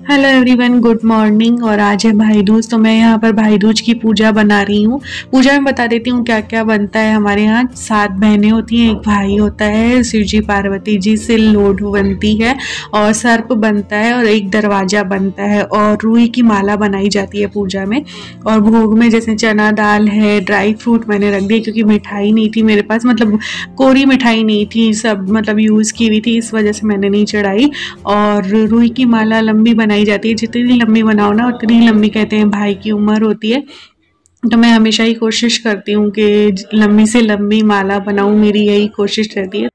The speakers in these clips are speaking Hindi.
Hello everyone, good morning. और आज है भाई दूज, तो मैं यहाँ पर भाई दूज की पूजा बना रही हूँ। पूजा में बता देती हूँ क्या क्या बनता है। हमारे यहाँ 7 बहनें होती हैं, एक भाई होता है, शिव जी पार्वती जी से लोढू बनती है और सर्प बनता है और एक दरवाजा बनता है और रुई की माला बनाई जाती है पूजा में। और भोग में जैसे चना दाल है, ड्राई फ्रूट मैंने रख दिया क्योंकि मिठाई नहीं थी मेरे पास, मतलब कोरी मिठाई नहीं थी, सब मतलब यूज़ की हुई थी, इस वजह से मैंने नहीं चढ़ाई। और रुई की माला लंबी बनाई जाती है, जितनी लंबी बनाओ ना उतनी लंबी कहते हैं भाई की उम्र होती है। तो मैं हमेशा ही कोशिश करती हूँ कि लंबी से लंबी माला बनाऊँ, मेरी यही कोशिश रहती है।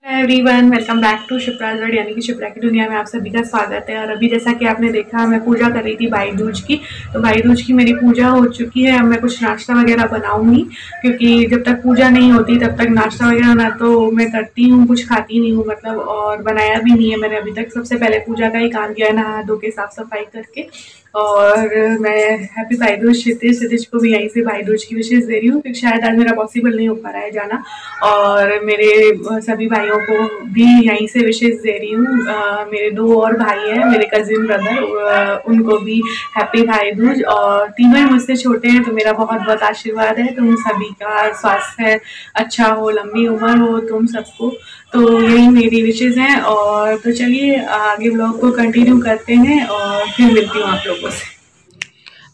Everyone, welcome back to Shipra's world, यानी कि शिप्रा की दुनिया में आप सभी का स्वागत है। और अभी जैसा कि आपने देखा, मैं पूजा कर रही थी भाई दूज की। तो भाई दूज की मेरी पूजा हो चुकी है। अब मैं कुछ नाश्ता वगैरह बनाऊंगी, क्योंकि जब तक पूजा नहीं होती तब तक नाश्ता वगैरह ना तो मैं करती हूँ, कुछ खाती नहीं हूँ मतलब, और बनाया भी नहीं है मैंने अभी तक। सबसे पहले पूजा का ही काम किया है, नहा धो के साफ सफाई करके। और मैं हैप्पी भाई दूज क्षितिज, क्षितिज को भी यहीं से भाई दूज की विशेष दे रही हूँ, क्योंकि शायद आज मेरा पॉसिबल नहीं हो पा रहा है जाना। और मेरे सभी भाइयों को भी यहीं से विशेष दे रही हूँ। मेरे 2 और भाई हैं, मेरे कजिन ब्रदर, उनको भी हैप्पी भाई दूज। और तीनों ही मुझसे छोटे हैं, तो मेरा बहुत बहुत आशीर्वाद है तुम सभी का, स्वास्थ्य अच्छा हो, लंबी उम्र हो तुम सबको। तो यही मेरी विशेष हैं। और तो चलिए आगे ब्लॉग को कंटिन्यू करते हैं और फिर मिलती हूँ आप लोगों से।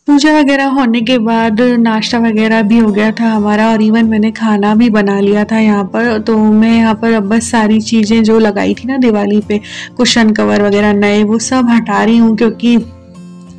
पूजा वगैरह होने के बाद नाश्ता वगैरह भी हो गया था हमारा, और इवन मैंने खाना भी बना लिया था यहाँ पर। तो मैं यहाँ पर अब बस सारी चीज़ें जो लगाई थी ना दिवाली पे, कुशन कवर वगैरह नए, वो सब हटा रही हूँ, क्योंकि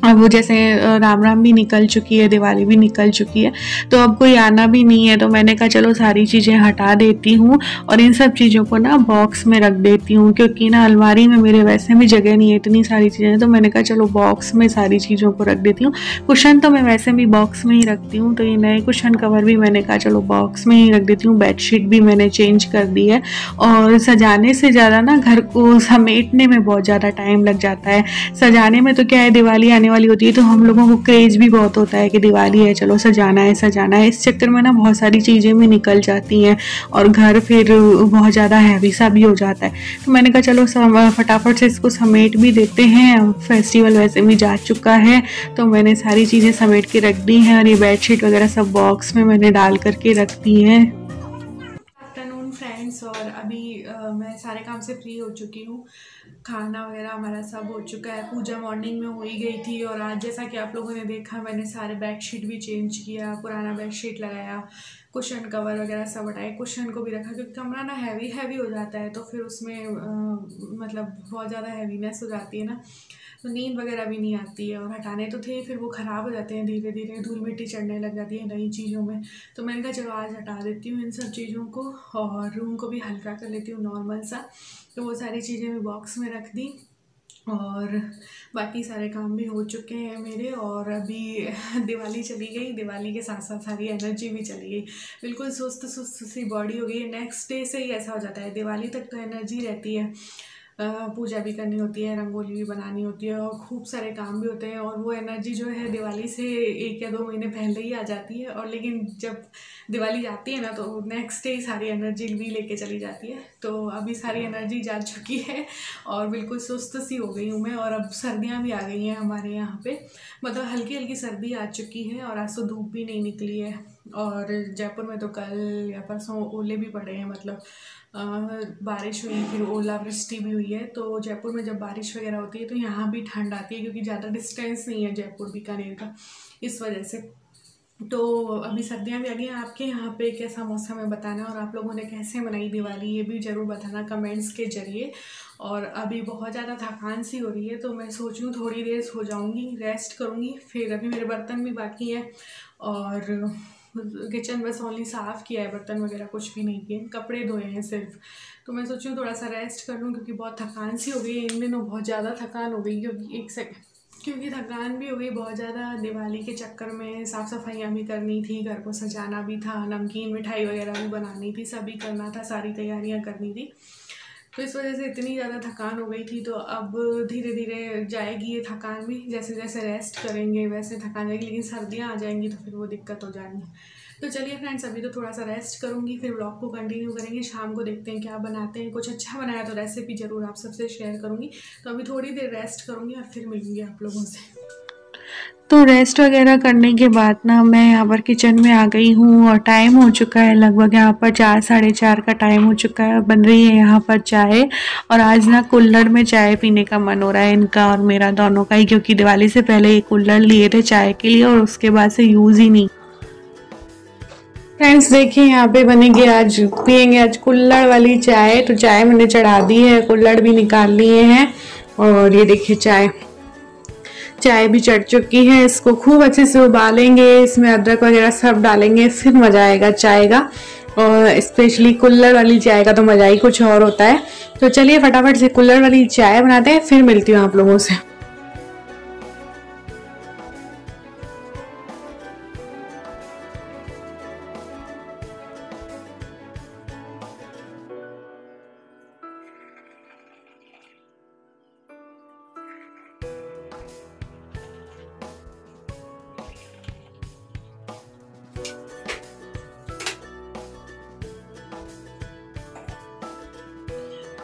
अब वो जैसे राम राम भी निकल चुकी है, दिवाली भी निकल चुकी है, तो अब कोई आना भी नहीं है। तो मैंने कहा चलो सारी चीज़ें हटा देती हूँ और इन सब चीज़ों को ना बॉक्स में रख देती हूँ, क्योंकि ना अलमारी में मेरे वैसे भी जगह नहीं है, इतनी सारी चीज़ें हैं। तो मैंने कहा चलो बॉक्स में सारी चीज़ों को रख देती हूँ। कुशन तो मैं वैसे भी बॉक्स में ही रखती हूँ, तो ये नए कुशन कवर भी मैंने कहा चलो बॉक्स में ही रख देती हूँ। बेडशीट भी मैंने चेंज कर दी है। और सजाने से ज़्यादा ना घर को समेटने में बहुत ज़्यादा टाइम लग जाता है। सजाने में तो क्या है, दिवाली आने वाली होती है तो हम लोगों को क्रेज भी बहुत होता है कि दिवाली है, चलो सजाना है सजाना है। इस चक्कर में ना बहुत सारी चीज़ें भी निकल जाती हैं और घर फिर बहुत ज़्यादा हैवी सा भी हो जाता है। तो मैंने कहा चलो फटाफट से इसको समेट भी देते हैं, फेस्टिवल वैसे भी जा चुका है। तो मैंने सारी चीज़ें समेट के रख दी हैं, और ये बेडशीट वगैरह सब बॉक्स में मैंने डाल करके रख दी हैं। आफ्टरनून फ्रेंड्स, और अभी मैं सारे काम से फ्री हो चुकी हूँ। खाना वगैरह हमारा सब हो चुका है, पूजा मॉर्निंग में हो ही गई थी। और आज जैसा कि आप लोगों ने देखा, मैंने सारे बेडशीट भी चेंज किया, पुराना बेडशीट लगाया, कुशन कवर वगैरह सब हटाए, कुशन को भी रखा, क्योंकि कमरा ना हैवी हैवी हो जाता है, तो फिर उसमें मतलब बहुत ज़्यादा हैवीनेस हो जाती है ना, तो नींद वगैरह भी नहीं आती है। और हटाने तो थे, फिर वो ख़राब हो जाते हैं धीरे धीरे, धूल मिट्टी चढ़ने लग जाती है नई चीज़ों में। तो मैंने कहा चलो आज हटा देती हूँ इन सब चीज़ों को, और रूम को भी हल्का कर लेती हूँ नॉर्मल सा। तो वो सारी चीज़ें मैं बॉक्स में रख दी, और बाकी सारे काम भी हो चुके हैं मेरे। और अभी दिवाली चली गई, दिवाली के साथ साथ सारी एनर्जी भी चली गई, बिल्कुल सुस्त सुस्त सी बॉडी हो गई है। नेक्स्ट डे से ही ऐसा हो जाता है, दिवाली तक तो एनर्जी रहती है, पूजा भी करनी होती है, रंगोली भी बनानी होती है, और खूब सारे काम भी होते हैं। और वो एनर्जी जो है दिवाली से 1 या 2 महीने पहले ही आ जाती है, और लेकिन जब दिवाली जाती है ना तो नेक्स्ट डे ही सारी एनर्जी भी लेके चली जाती है। तो अभी सारी एनर्जी जा चुकी है और बिल्कुल सुस्त सी हो गई हूँ मैं। और अब सर्दियाँ भी आ गई हैं हमारे यहाँ पे, मतलब हल्की हल्की सर्दी आ चुकी है, और आज तो धूप भी नहीं निकली है। और जयपुर में तो कल या परसों ओले भी पड़े हैं, मतलब बारिश हुई, फिर ओलावृष्टि भी हुई है। तो जयपुर में जब बारिश वगैरह होती है तो यहाँ भी ठंड आती है, क्योंकि ज़्यादा डिस्टेंस नहीं है जयपुर बीकानेर का, इस वजह से। तो अभी सर्दियाँ भी आ गई हैं। आपके यहाँ पे कैसा मौसम है बताना, और आप लोगों ने कैसे मनाई दिवाली ये भी ज़रूर बताना कमेंट्स के ज़रिए। और अभी बहुत ज़्यादा थकान सी हो रही है, तो मैं सोच रही हूँ थोड़ी देर सो जाऊँगी, रेस्ट करूँगी। फिर अभी मेरे बर्तन भी बाकी हैं, और किचन बस ओनली साफ़ किया है, बर्तन वगैरह कुछ भी नहीं किए, कपड़े धोए हैं सिर्फ। तो मैं सोच रही हूँ थोड़ा सा रेस्ट कर लूँ, क्योंकि बहुत थकान सी हो गई है इन दिनों, बहुत ज़्यादा थकान हो गई। क्योंकि थकान भी हो गई बहुत ज़्यादा, दिवाली के चक्कर में साफ़ सफाइयाँ भी करनी थी, घर को सजाना भी था, नमकीन मिठाई वगैरह भी बनानी थी, सभी करना था, सारी तैयारियाँ करनी थी। तो इस वजह से इतनी ज़्यादा थकान हो गई थी। तो अब धीरे धीरे जाएगी ये थकान भी, जैसे जैसे रेस्ट करेंगे वैसे थकान जाएगी, लेकिन सर्दियाँ आ जाएंगी तो फिर वो दिक्कत हो जानी। तो चलिए फ्रेंड्स, अभी तो थोड़ा सा रेस्ट करूँगी, फिर व्लॉग को कंटिन्यू करेंगे। शाम को देखते हैं क्या बनाते हैं, कुछ अच्छा बनाया तो रेसिपी ज़रूर आप सबसे शेयर करूँगी। तो अभी थोड़ी देर रेस्ट करूँगी और फिर मिलूँगी आप लोगों से। तो रेस्ट वगैरह करने के बाद ना मैं यहाँ पर किचन में आ गई हूँ और टाइम हो चुका है लगभग यहाँ पर 4 साढ़े 4 का टाइम हो चुका है। बन रही है यहाँ पर चाय, और आज ना कुल्हड़ में चाय पीने का मन हो रहा है इनका और मेरा दोनों का ही, क्योंकि दिवाली से पहले ये कुल्हड़ लिए थे चाय के लिए और उसके बाद से यूज़ ही नहीं। फ्रेंड्स देखिए, यहाँ पे बनेगी आज, पियेंगे आज कुल्हड़ वाली चाय। तो चाय मैंने चढ़ा दी है, कुल्हड़ भी निकाल लिए हैं, और ये देखिए चाय भी चढ़ चुकी है। इसको खूब अच्छे से उबालेंगे, इसमें अदरक वगैरह सब डालेंगे, फिर मज़ा आएगा चाय का। और स्पेशली कुल्हड़ वाली चाय का तो मज़ा ही कुछ और होता है। तो चलिए फटाफट से कुल्हड़ वाली चाय बनाते हैं, फिर मिलती हूँ आप लोगों से।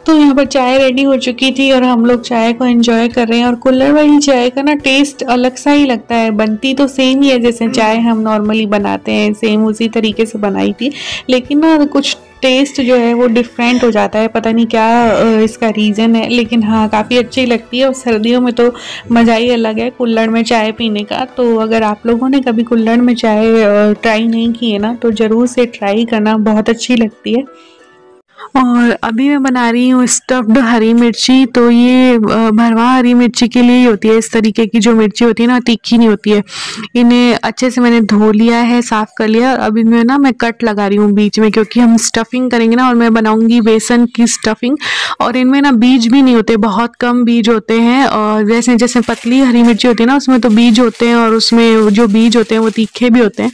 तो यहाँ पर चाय रेडी हो चुकी थी और हम लोग चाय को एंजॉय कर रहे हैं। और कुल्हड़ वाली चाय का ना टेस्ट अलग सा ही लगता है। बनती तो सेम ही है जैसे चाय हम नॉर्मली बनाते हैं, सेम उसी तरीके से बनाई थी, लेकिन ना कुछ टेस्ट जो है वो डिफरेंट हो जाता है। पता नहीं क्या इसका रीज़न है, लेकिन हाँ काफ़ी अच्छी लगती है। और सर्दियों में तो मज़ा ही अलग है कुल्हड़ में चाय पीने का। तो अगर आप लोगों ने कभी कुल्हड़ में चाय ट्राई नहीं की है ना, तो ज़रूर से ट्राई करना, बहुत अच्छी लगती है। और अभी मैं बना रही हूँ स्टफ्ड हरी मिर्ची। तो ये भरवा हरी मिर्ची के लिए ही होती है। इस तरीके की जो मिर्ची होती है ना, तीखी नहीं होती है। इन्हें अच्छे से मैंने धो लिया है, साफ़ कर लिया। और अब इनमें ना मैं कट लगा रही हूँ बीच में, क्योंकि हम स्टफिंग करेंगे ना, और मैं बनाऊंगी बेसन की स्टफिंग। और इनमें ना बीज भी नहीं होते, बहुत कम बीज होते हैं। और जैसे जैसे पतली हरी मिर्ची होती है ना, उसमें तो बीज होते हैं, और उसमें जो बीज होते हैं वो तीखे भी होते हैं।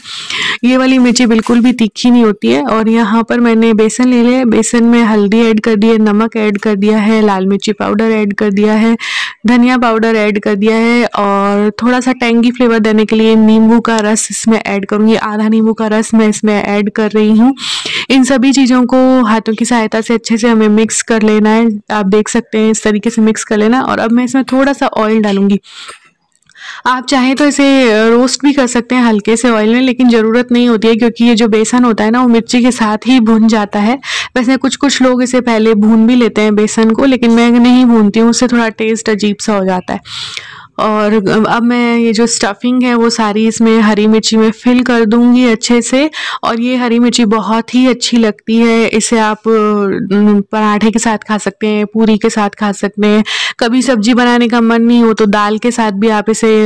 ये वाली मिर्ची बिल्कुल भी तीखी नहीं होती है। और यहाँ पर मैंने बेसन ले लिया, बेसन में हल्दी ऐड कर दी है, नमक ऐड कर दिया है, लाल मिर्ची पाउडर ऐड कर दिया है, धनिया पाउडर ऐड कर दिया है, और थोड़ा सा टेंगी फ्लेवर देने के लिए नींबू का रस इसमें ऐड करूँगी। आधा नींबू का रस मैं इसमें ऐड कर रही हूँ। इन सभी चीज़ों को हाथों की सहायता से अच्छे से हमें मिक्स कर लेना है। आप देख सकते हैं इस तरीके से मिक्स कर लेना। और अब मैं इसमें थोड़ा सा ऑयल डालूंगी। आप चाहें तो इसे रोस्ट भी कर सकते हैं हल्के से ऑयल में, लेकिन ज़रूरत नहीं होती है, क्योंकि ये जो बेसन होता है ना, वो मिर्ची के साथ ही भुन जाता है। वैसे कुछ कुछ लोग इसे पहले भून भी लेते हैं बेसन को, लेकिन मैं नहीं भूनती हूँ, उससे थोड़ा टेस्ट अजीब सा हो जाता है। और अब मैं ये जो स्टफिंग है वो सारी इसमें हरी मिर्ची में फिल कर दूंगी अच्छे से। और ये हरी मिर्ची बहुत ही अच्छी लगती है। इसे आप पराठे के साथ खा सकते हैं, पूरी के साथ खा सकते हैं। कभी सब्जी बनाने का मन नहीं हो तो दाल के साथ भी आप इसे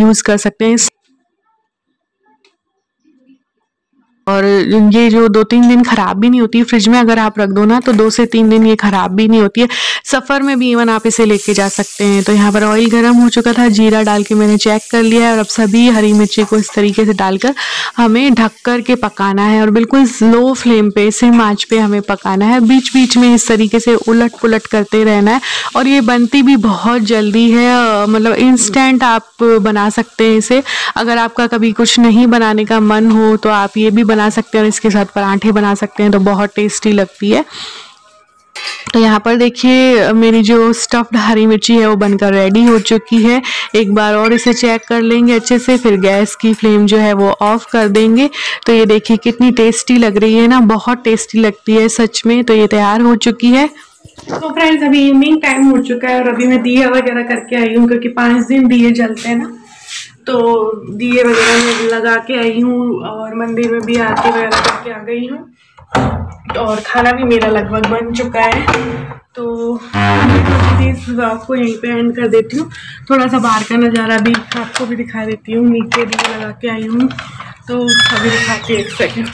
यूज़ कर सकते हैं। और ये जो 2-3 दिन ख़राब भी नहीं होती, फ्रिज में अगर आप रख दो ना, तो 2 से 3 दिन ये ख़राब भी नहीं होती है। सफ़र में भी इवन आप इसे लेके जा सकते हैं। तो यहाँ पर ऑयल गर्म हो चुका था, जीरा डाल के मैंने चेक कर लिया है। और अब सभी हरी मिर्ची को इस तरीके से डालकर हमें ढक कर के पकाना है, और बिल्कुल लो फ्लेम पे, सिम आँच पे हमें पकाना है। बीच बीच में इस तरीके से उलट पुलट करते रहना है। और ये बनती भी बहुत जल्दी है, मतलब इंस्टेंट आप बना सकते हैं इसे। अगर आपका कभी कुछ नहीं बनाने का मन हो तो आप ये भी बना सकते हैं, और इसके साथ पराठे बना सकते हैं, तो बहुत टेस्टी लगती है। तो यहाँ पर देखिए मेरी जो स्टफ्ड हरी मिर्ची है वो बनकर रेडी हो चुकी है। एक बार और इसे चेक कर लेंगे अच्छे से, फिर गैस की फ्लेम जो है वो ऑफ कर देंगे। तो ये देखिए कितनी टेस्टी लग रही है ना, बहुत टेस्टी लगती है सच में। तो ये तैयार हो चुकी है। तो फ्रेंड्स अभी इवनिंग टाइम हो चुका है, और अभी मैं दिया वगैरह करके आई हूँ, क्योंकि 5 दिन दिए जलते हैं ना, तो दिए वगैरह में लगा के आई हूँ, और मंदिर में भी आरती वगैरह करके आ गई हूँ। और खाना भी मेरा लगभग बन चुका है। तो इस व्लॉग को यहीं पे एंड कर देती हूँ। थोड़ा सा बाहर का नज़ारा भी आपको भी दिखा देती हूँ। नीचे दिए लगा के आई हूँ, तो अभी दिखाती हूँ, 1 सेकेंड।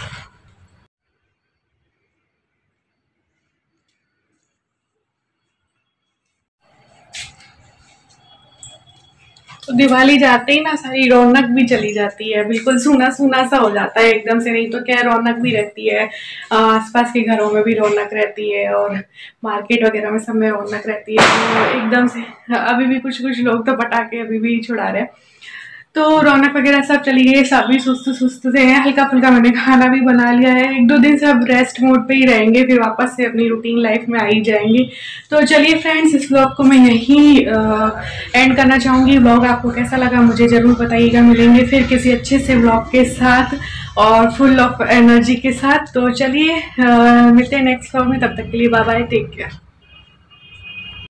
तो दिवाली जाते ही ना सारी रौनक भी चली जाती है, बिल्कुल सूना सूना सा हो जाता है एकदम से। नहीं तो क्या, रौनक भी रहती है, आसपास के घरों में भी रौनक रहती है, और मार्केट वगैरह में सब में रौनक रहती है। तो एकदम से अभी भी कुछ कुछ लोग तो पटाखे अभी भी छुड़ा रहे हैं। तो रौनक वगैरह सब चली गई, सभी सुस्त सुस्त से हैं। हल्का फुल्का मैंने खाना भी बना लिया है। 1-2 दिन से अब रेस्ट मोड पे ही रहेंगे, फिर वापस से अपनी रूटीन लाइफ में आ ही जाएंगे। तो चलिए फ्रेंड्स, इस व्लॉग को मैं यहीं एंड करना चाहूँगी। व्लॉग आपको कैसा लगा मुझे ज़रूर बताइएगा। मिलेंगे फिर किसी अच्छे से व्लॉग के साथ और फुल ऑफ एनर्जी के साथ। तो चलिए मिलते हैं नेक्स्ट व्लॉग में, तब तक के लिए बाय बाय, टेक केयर।